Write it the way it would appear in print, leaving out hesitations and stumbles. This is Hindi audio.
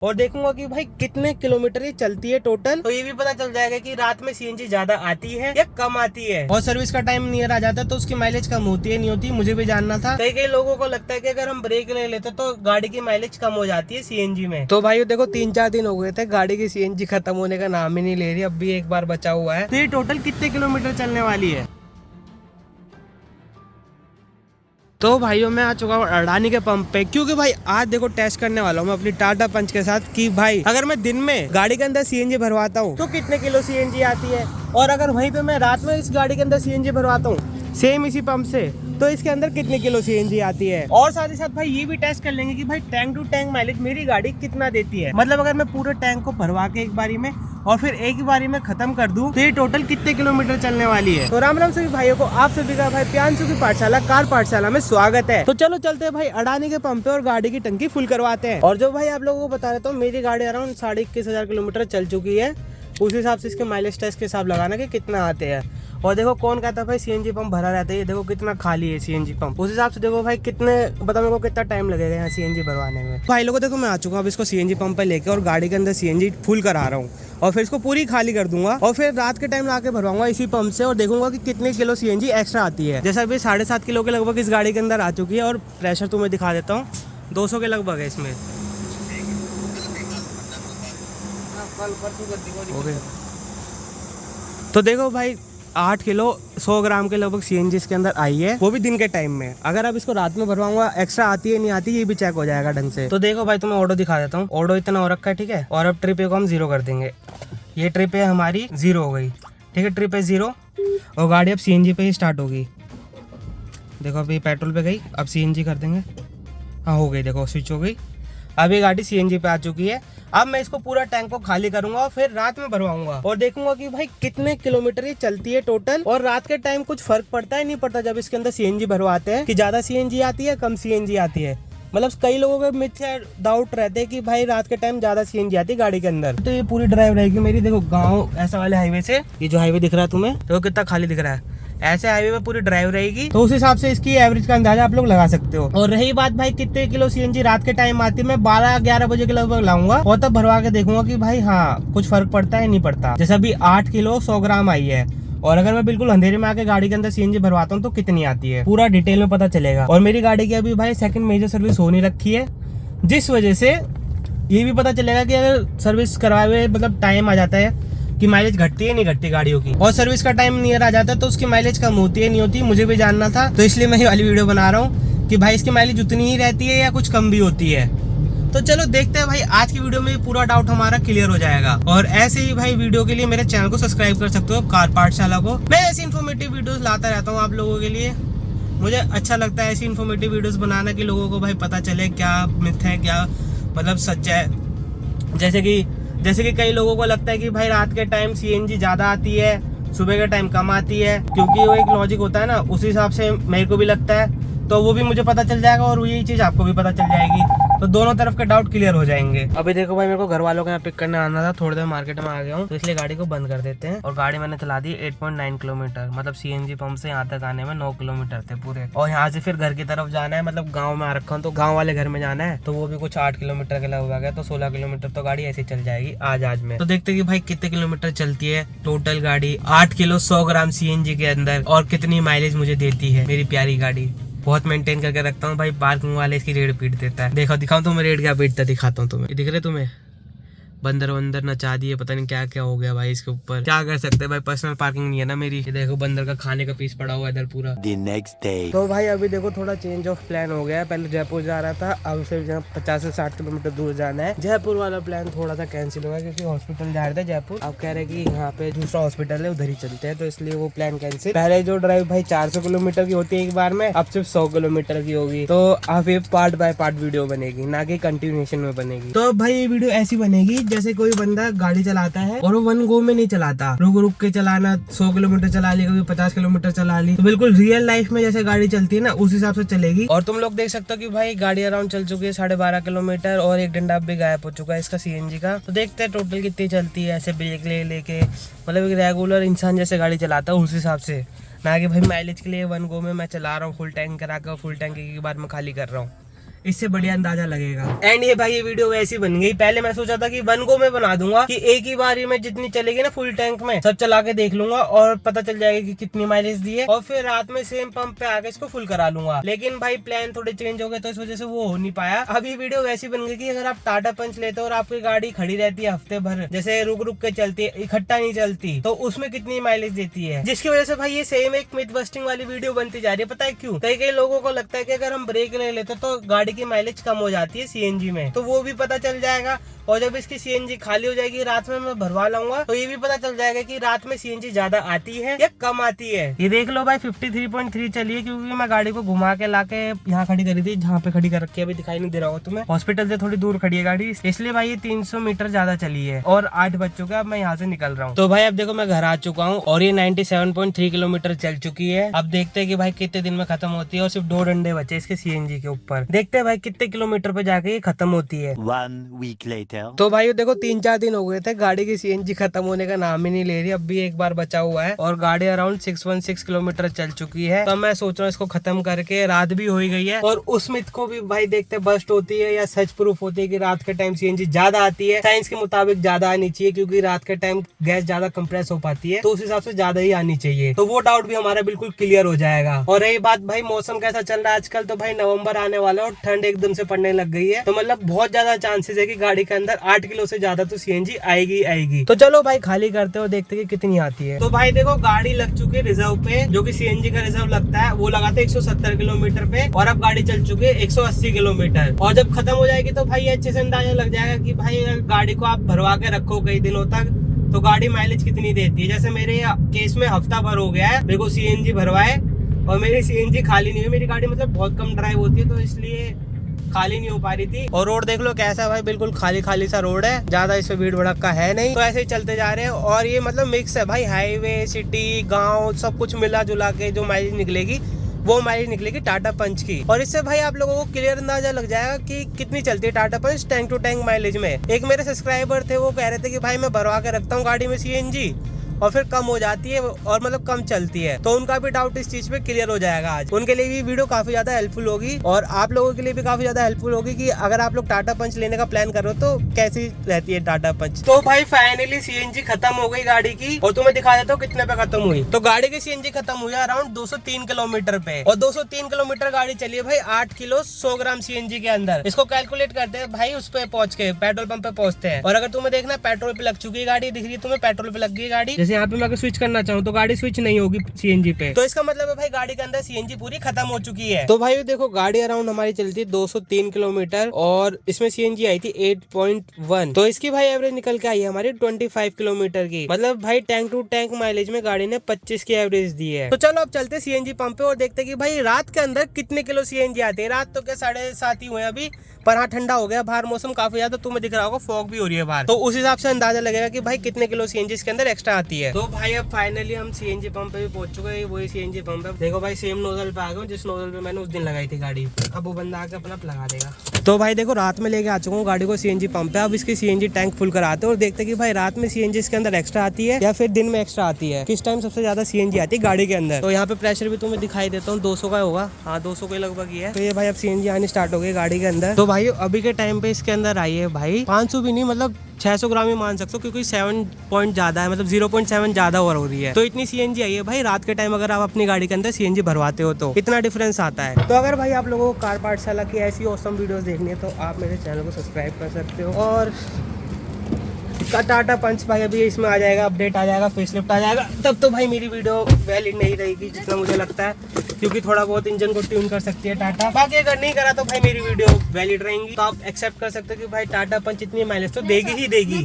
और देखूंगा कि भाई कितने किलोमीटर ये चलती है टोटल। तो ये भी पता चल जाएगा कि रात में सीएनजी ज्यादा आती है या कम आती है। और सर्विस का टाइम नियर आ जाता है तो उसकी माइलेज कम होती है नहीं होती, मुझे भी जानना था। कई कई लोगों को लगता है कि अगर हम ब्रेक ले लेते तो गाड़ी की माइलेज कम हो जाती है सीएनजी में। तो भाई देखो 3-4 दिन हो गए थे, गाड़ी की सीएनजी खत्म होने का नाम ही नहीं ले रही। अब भी एक बार बचा हुआ है। तो ये टोटल कितने किलोमीटर चलने वाली है? तो भाइयों मैं आ चुका हूँ अडानी के पंप पे, क्योंकि भाई आज देखो टेस्ट करने वाला हूँ मैं अपनी टाटा पंच के साथ कि भाई अगर मैं दिन में गाड़ी के अंदर सीएनजी भरवाता हूँ तो कितने किलो सीएनजी आती है, और अगर वहीं पे मैं रात में इस गाड़ी के अंदर सीएनजी भरवाता हूँ सेम इसी पंप से तो इसके अंदर कितने किलो सीएनजी आती है। और साथ ही साथ भाई ये भी टेस्ट कर लेंगे कि भाई टैंक टू टैंक माइलेज मेरी गाड़ी कितना देती है। मतलब अगर मैं पूरे टैंक को भरवा के एक बारी में और फिर एक ही बारी में खत्म कर दूं तो ये टोटल कितने किलोमीटर चलने वाली है। तो राम राम सभी भाइयों को, आप सभी का भाई प्रियांशु की पाठशाला कार पाठशाला में स्वागत है। तो चलो चलते हैं भाई अडानी के पंप पे और गाड़ी की टंकी फुल करवाते हैं। और जो भाई आप लोगों को बता रहा था मेरी गाड़ी अराउंड 21,500 किलोमीटर चल चुकी है। उस हिसाब से इसके माइलेज टेस्ट के हिसाब लगाना कि कितना आते हैं। और देखो कौन कहता है भाई सीएनजी पंप भरा रहता है, ये देखो कितना खाली है सीएनजी पंप। उस हिसाब से देखो भाई कितने बता मेरे को कितना टाइम लगेगा यहाँ सीएनजी भरवाने में। भाई लोगों देखो मैं आ चुका हूँ अब इसको सीएनजी पंप पे लेके और गाड़ी के अंदर सीएनजी फुल करा रहा हूँ और फिर इसको पूरी खाली कर दूंगा और फिर रात के टाइम लाके भरवाऊंगा इसी पंप से और देखूंगा कि कितने किलो सीएनजी एक्स्ट्रा आती है। जैसा अभी 7.5 किलो के लगभग इस गाड़ी के अंदर आ चुकी है और प्रेशर तुम्हें दिखा देता हूँ 200 के लगभग है इसमें। तो देखो भाई 8 किलो 100 ग्राम के लगभग सीएनजी इसके अंदर आई है, वो भी दिन के टाइम में। अगर अब इसको रात में भरवाऊंगा एक्स्ट्रा आती है नहीं आती ये भी चेक हो जाएगा ढंग से। तो देखो भाई तुम्हें ऑडो दिखा देता हूँ, ऑडो इतना हो रखा है ठीक है। और अब ट्रिप को हम 0 कर देंगे, ये ट्रिप है हमारी 0 हो गई ठीक है। ट्रिप है 0 और गाड़ी अब सीएनजी पे ही स्टार्ट होगी। देखो अभी पेट्रोल पे गई, अब सीएनजी कर देंगे। हाँ हो गई, देखो स्विच हो गई। अब ये गाड़ी सीएनजी पे आ चुकी है। अब मैं इसको पूरा टैंक को खाली करूंगा और फिर रात में भरवाऊंगा और देखूंगा कि भाई कितने किलोमीटर ये चलती है टोटल। और रात के टाइम कुछ फर्क पड़ता है नहीं पड़ता जब इसके अंदर सीएनजी भरवाते हैं कि ज्यादा सीएनजी आती है कम सीएनजी आती है। मतलब कई लोगों के मिथ्या डाउट रहते हैं कि भाई रात के टाइम ज्यादा सीएनजी आती है गाड़ी के अंदर। तो ये पूरी ड्राइव रहेगी मेरी। देखो गाँव ऐसा वाले हाईवे से, ये जो हाईवे दिख रहा है तुम्हें तो कितना खाली दिख रहा है, ऐसे हाईवे में पूरी ड्राइव रहेगी। तो उस हिसाब से इसकी एवरेज का अंदाजा आप लोग लगा सकते हो। और रही बात भाई कितने किलो सीएनजी रात के टाइम आती है, मैं 12-11 बजे के लगभग लाऊंगा और तब भरवा के देखूंगा कि भाई हाँ कुछ फर्क पड़ता है नहीं पड़ता। जैसे अभी 8 किलो 100 ग्राम आई है और अगर मैं बिल्कुल अंधेरे में आके गाड़ी के अंदर सीएनजी भरवाता हूँ तो कितनी आती है पूरा डिटेल में पता चलेगा। और मेरी गाड़ी की अभी भाई सेकंड मेजर सर्विस हो नहीं रखी है, जिस वजह से ये भी पता चलेगा कि अगर सर्विस करवाए हुए मतलब टाइम आ जाता है कि माइलेज घटती है नहीं घटती गाड़ियों की। और सर्विस का टाइम नियर आ जाता है तो उसकी माइलेज कम होती है नहीं होती, मुझे भी जानना था। तो इसलिए मैं ये वाली वीडियो बना रहा हूँ कि भाई इसकी माइलेज उतनी ही रहती है या कुछ कम भी होती है। तो चलो देखते हैं भाई, आज की वीडियो में पूरा डाउट हमारा क्लियर हो जाएगा। और ऐसे ही भाई वीडियो के लिए मेरे चैनल को सब्सक्राइब कर सकते हो कार पाठशाला को। मैं ऐसी इन्फॉर्मेटिव वीडियोस लाता रहता हूँ आप लोगों के लिए। मुझे अच्छा लगता है ऐसी इन्फॉर्मेटिव वीडियोस बनाना कि लोगों को भाई पता चले क्या मिथ है क्या मतलब सच है। जैसे कि कई लोगों को लगता है कि भाई रात के टाइम सीएनजी ज्यादा आती है सुबह के टाइम कम आती है, क्योंकि वो एक लॉजिक होता है ना, उस हिसाब से मेरे को भी लगता है। तो वो भी मुझे पता चल जाएगा और यही चीज आपको भी पता चल जाएगी, तो दोनों तरफ के डाउट क्लियर हो जाएंगे। अभी देखो भाई मेरे को घर वालों को यहाँ पिक करने आना था, थोड़ी देर मार्केट में आ गया हूँ तो इसलिए गाड़ी को बंद कर देते हैं। और गाड़ी मैंने चला दी 8.9 किलोमीटर, मतलब सीएनजी पंप से यहाँ तक आने में 9 किलोमीटर थे पूरे। और यहाँ से फिर घर की तरफ जाना है, मतलब गाँव में आ रखा हूँ तो गाँव वाले घर में जाना है, तो वो भी कुछ 8 किलोमीटर के लगभग है। तो 16 किलोमीटर तो गाड़ी ऐसे चल जाएगी आज में। तो देखते कि भाई कितने किलोमीटर चलती है टोटल गाड़ी 8 किलो 100 ग्राम सीएनजी के अंदर और कितनी माइलेज मुझे देती है मेरी प्यारी गाड़ी। बहुत मेंटेन करके रखता हूँ भाई, पार्किंग वाले इसकी रेड पीट देता है। देखो दिखाऊं तुम्हें रेड क्या पीटता, दिखाता हूँ तुम्हें, दिख रहे तुम्हें बंदर वंदर नचा दिए, पता नहीं क्या क्या हो गया भाई इसके ऊपर। क्या कर सकते हैं भाई, पर्सनल पार्किंग नहीं है ना मेरी। ये देखो बंदर का खाने का पीस पड़ा हुआ है इधर पूरा। The next day। तो भाई अभी देखो थोड़ा चेंज ऑफ प्लान हो गया है, पहले जयपुर जा रहा था, अब सिर्फ 50 से 60 किलोमीटर दूर जाना है। जयपुर वाला प्लान थोड़ा सा कैंसिल हुआ क्योंकि हॉस्पिटल जा रहे थे जयपुर, अब कह रहे कि यहाँ पे दूसरा हॉस्पिटल है उधर ही चलते हैं, तो इसलिए वो प्लान कैंसिल। पहले जो ड्राइव भाई 400 किलोमीटर की होती है एक बार में, अब सिर्फ 100 किलोमीटर की होगी। तो अब ये पार्ट बाय पार्ट वीडियो बनेगी, ना कि कंटिन्यूएशन में बनेगी। तो भाई ये वीडियो ऐसी बनेगी जैसे कोई बंदा गाड़ी चलाता है और वो वन गो में नहीं चलाता, रुक रुक के चलाना, 100 किलोमीटर चला ली, कभी 50 किलोमीटर चला ली, तो बिल्कुल रियल लाइफ में जैसे गाड़ी चलती है ना उस हिसाब से चलेगी। और तुम लोग देख सकते हो कि भाई गाड़ी अराउंड चल चुकी है 12.5 किलोमीटर और एक डंडा भी गायब हो चुका है इसका सीएनजी का। तो देखते हैं टोटल कितनी चलती है ऐसे ब्रेक ले लेके, मतलब एक रेगुलर इंसान जैसे गाड़ी चलाता है उस हिसाब से, ना कि भाई माइलेज के लिए वन गो में मैं चला रहा हूँ फुल टैंक करा कर, फुल टैंक एक बार में खाली कर रहा हूँ। इससे बढ़िया अंदाजा लगेगा। एंड ये भाई ये वीडियो वैसी बन गई। पहले मैं सोचा था कि 1 गो में बना दूंगा कि एक ही बारी में जितनी चलेगी ना फुल टैंक में सब चला के देख लूंगा और पता चल जाएगा कि कितनी माइलेज दी है, और फिर रात में सेम पंप पे आके इसको फुल करा लूंगा। लेकिन भाई प्लान थोड़े चेंज हो गए तो इस वजह से वो हो नहीं पाया। अब ये वीडियो वैसी बन गई कि अगर आप टाटा पंच लेते हो और आपकी गाड़ी खड़ी रहती है हफ्ते भर, जैसे रुक रुक के चलती है, इकट्ठा नहीं चलती, तो उसमें कितनी माइलेज देती है, जिसकी वजह से भाई ये सेम एक मिथ बस्टिंग वाली वीडियो बनती जा रही है। पता है क्यों? कई कई लोगों को लगता है कि अगर हम ब्रेक ले लेते तो गाड़ी की माइलेज कम हो जाती है सीएनजी में, तो वो भी पता चल जाएगा। और जब इसकी सीएनजी खाली हो जाएगी रात में मैं भरवा लाऊंगा तो ये भी पता चल जाएगा कि रात में सीएनजी ज्यादा आती है या कम आती है। ये देख लो भाई 53.3 चली है, क्योंकि मैं गाड़ी को घुमा के लाके यहाँ खड़ी करी थी, जहाँ पे खड़ी कर रखी है अभी दिखाई नहीं दे रहा होगा तुम्हें, हॉस्पिटल से थोड़ी दूर खड़ी है गाड़ी, इसलिए भाई ये 300 मीटर ज्यादा चली है और 8 बज चुका है। अब मैं यहाँ से निकल रहा हूँ। तो भाई अब देखो मैं घर आ चुका हूँ और ये 97.3 किलोमीटर चल चुकी है। अब देखते हैं कि भाई कितने दिन में खत्म होती है, और सिर्फ 2 डंडे बचे इसके सीएनजी के ऊपर। देखते हैं भाई कितने किलोमीटर पे जाके ये खत्म होती है। 1 week later. तो भाई देखो 3-4 दिन हो गए थे, गाड़ी की सीएनजी खत्म होने का नाम ही नहीं ले रही। अब भी एक बार बचा हुआ है और गाड़ी अराउंड 616 किलोमीटर चल चुकी है। तो मैं सोच रहा हूँ इसको खत्म करके, रात भी हो ही गई है, और उस मिथ को भी भाई देखते बस्ट होती है या सच प्रूफ होती है कि रात के टाइम सीएनजी ज्यादा आती है। साइंस के मुताबिक ज्यादा आनी चाहिए, क्योंकि रात के टाइम गैस ज्यादा कंप्रेस हो पाती है, तो उस हिसाब से ज्यादा ही आनी चाहिए। तो वो डाउट भी हमारा बिल्कुल क्लियर हो जाएगा। और रही बात भाई मौसम कैसा चल रहा है आजकल, तो भाई नवंबर आने वाला है और ठंड एकदम से पड़ने लग गई है, तो मतलब बहुत ज्यादा चांसेस है कि गाड़ी के अंदर 8 किलो से ज्यादा तो सीएनजी आएगी। तो चलो भाई खाली करते हो, देखते कि कितनी आती है। तो भाई देखो गाड़ी लग चुकी है रिजर्व पे, जो कि सीएनजी का रिजर्व लगता है, वो लगा था 170 किलोमीटर पे, और अब गाड़ी चल चुकी है 180 किलोमीटर। और जब खत्म हो जाएगी तो भाई अच्छे से अंदाजा लग जाएगा कि भाई अगर गाड़ी को आप भरवा के रखो कई दिनों तक तो गाड़ी माइलेज कितनी देती है। जैसे मेरे केस में हफ्ता भर हो गया है मेरे को सीएनजी भरवाए और मेरी सीएनजी खाली नहीं हुई। मेरी गाड़ी मतलब बहुत कम ड्राइव होती है, तो इसलिए खाली नहीं हो पा रही थी। और रोड देख लो कैसा है भाई, बिल्कुल खाली खाली सा रोड है, ज्यादा इसमें भीड़ भड़का है नहीं, तो ऐसे ही चलते जा रहे हैं। और ये मतलब मिक्स है भाई, हाईवे सिटी गांव सब कुछ मिला जुला के जो माइलेज निकलेगी वो माइलेज निकलेगी टाटा पंच की। और इससे भाई आप लोगों को क्लियर अंदाजा लग जाएगा कि कितनी चलती है टाटा पंच टैंक टू टैंक माइलेज में। एक मेरे सब्सक्राइबर थे, वो कह रहे थे कि भाई मैं भरवा के रखता हूँ गाड़ी में सीएनजी और फिर कम हो जाती है और मतलब कम चलती है, तो उनका भी डाउट इस चीज पे क्लियर हो जाएगा आज। उनके लिए भी वीडियो काफी ज्यादा हेल्पफुल होगी और आप लोगों के लिए भी काफी ज्यादा हेल्पफुल होगी कि अगर आप लोग टाटा पंच लेने का प्लान कर रहे हो तो कैसी रहती है टाटा पंच। तो भाई फाइनली सीएनजी खत्म हो गई गाड़ी की, और तुम्हें दिखा देता हूँ कितने पे खत्म हुई। तो गाड़ी की सीएनजी खत्म हुई अराउंड 203 किलोमीटर पे, और 203 किलोमीटर गाड़ी चली है भाई 8 किलो 100 ग्राम सीएनजी के अंदर। इसको कैलकुलेट करते हैं भाई उस पे पहुंच के, पेट्रोल पंप पे पहुंचते हैं। और अगर तुम्हें देखना पेट्रोल पे लग चुकी है गाड़ी, दिख रही है तुम्हें पेट्रोल पे लग गई गाड़ी। जैसे यहाँ पे मैं स्विच करना चाहूँ तो गाड़ी स्विच नहीं होगी सीएनजी पे, तो इसका मतलब है भाई गाड़ी के अंदर सीएनजी पूरी खत्म हो चुकी है। तो भाई देखो गाड़ी अराउंड हमारी चलती है 203 किलोमीटर और इसमें सीएनजी आई थी 8.1, तो इसकी भाई एवरेज निकल के आई है हमारी 25 किलोमीटर की। मतलब भाई टैंक टू टैंक माइलेज में गाड़ी ने 25 की एवरेज दी है। तो चलो अब चलते सीएनजी पंप पे और देखते कि भाई रात के अंदर कितने किलो सीएनजी आते हैं। रात तो क्या 7:30 ही हुए अभी, पर हाँ ठंडा हो गया बाहर, मौसम काफी ज्यादा, तुम्हें दिख रहा होगा फॉग भी हो रही है बाहर, तो उस हिसाब से अंदाजा लगेगा कि भाई कितने किलो सीएनजी इसके अंदर एक्स्ट्रा आती है। तो भाई अब फाइनली हम सीएनजी पंप पे भी पहुंच चुके हैं, वही सीएनजी पंप है। देखो भाई सेम नोजल पे आ गए जिस नोजल पे मैंने उस दिन लगाई थी गाड़ी, अब वो बंदा आके अपना लगा देगा। तो भाई देखो रात में लेके आ चुका हूँ गाड़ी को सीएनजी पंप पे। अब इसकी सीएनजी टैंक फुल कराते हैं और देखते कि भाई रात में सीएनजी इसके अंदर एक्स्ट्रा आती है या फिर दिन में एक्स्ट्रा आती है, किस टाइम सबसे ज्यादा सीएनजी आती है गाड़ी के अंदर। तो यहाँ पे प्रेशर भी तुम्हें दिखाई देता हूँ 200 का होगा, हाँ 200 के लगभग ही है। तो ये भाई अब सीएनजी आनी स्टार्ट हो गई गाड़ी के अंदर। तो भाई अभी के टाइम पे इसके अंदर आई है भाई 500 भी नहीं, मतलब 600 ग्राम ही मान सकते हो, क्योंकि 7 पॉइंट ज्यादा है, मतलब 0.7 ज्यादा ओवर हो रही है। तो इतनी सीएनजी आई है भाई रात के टाइम अगर आप अपनी गाड़ी के अंदर सीएनजी भरवाते हो तो इतना डिफरेंस आता है। तो अगर भाई आप लोगों को कार पाठशाला की ऐसी ऑसम वीडियोस देखनी है तो आप मेरे चैनल को सब्सक्राइब कर सकते हो। और टाटा पंच भाई अभी इसमें आ जाएगा, अपडेट आ जाएगा, फेसलिफ्ट आ जाएगा, तब तो भाई मेरी वीडियो वैलिड नहीं रहेगी जितना मुझे लगता है, क्योंकि थोड़ा बहुत इंजन को ट्यून कर सकती है टाटा। बाकी अगर नहीं करा तो भाई मेरी वीडियो वैलिड रहेंगी, तो आप एक्सेप्ट कर सकते हो कि भाई टाटा पंच इतनी माइलेज तो देगी ही देगी।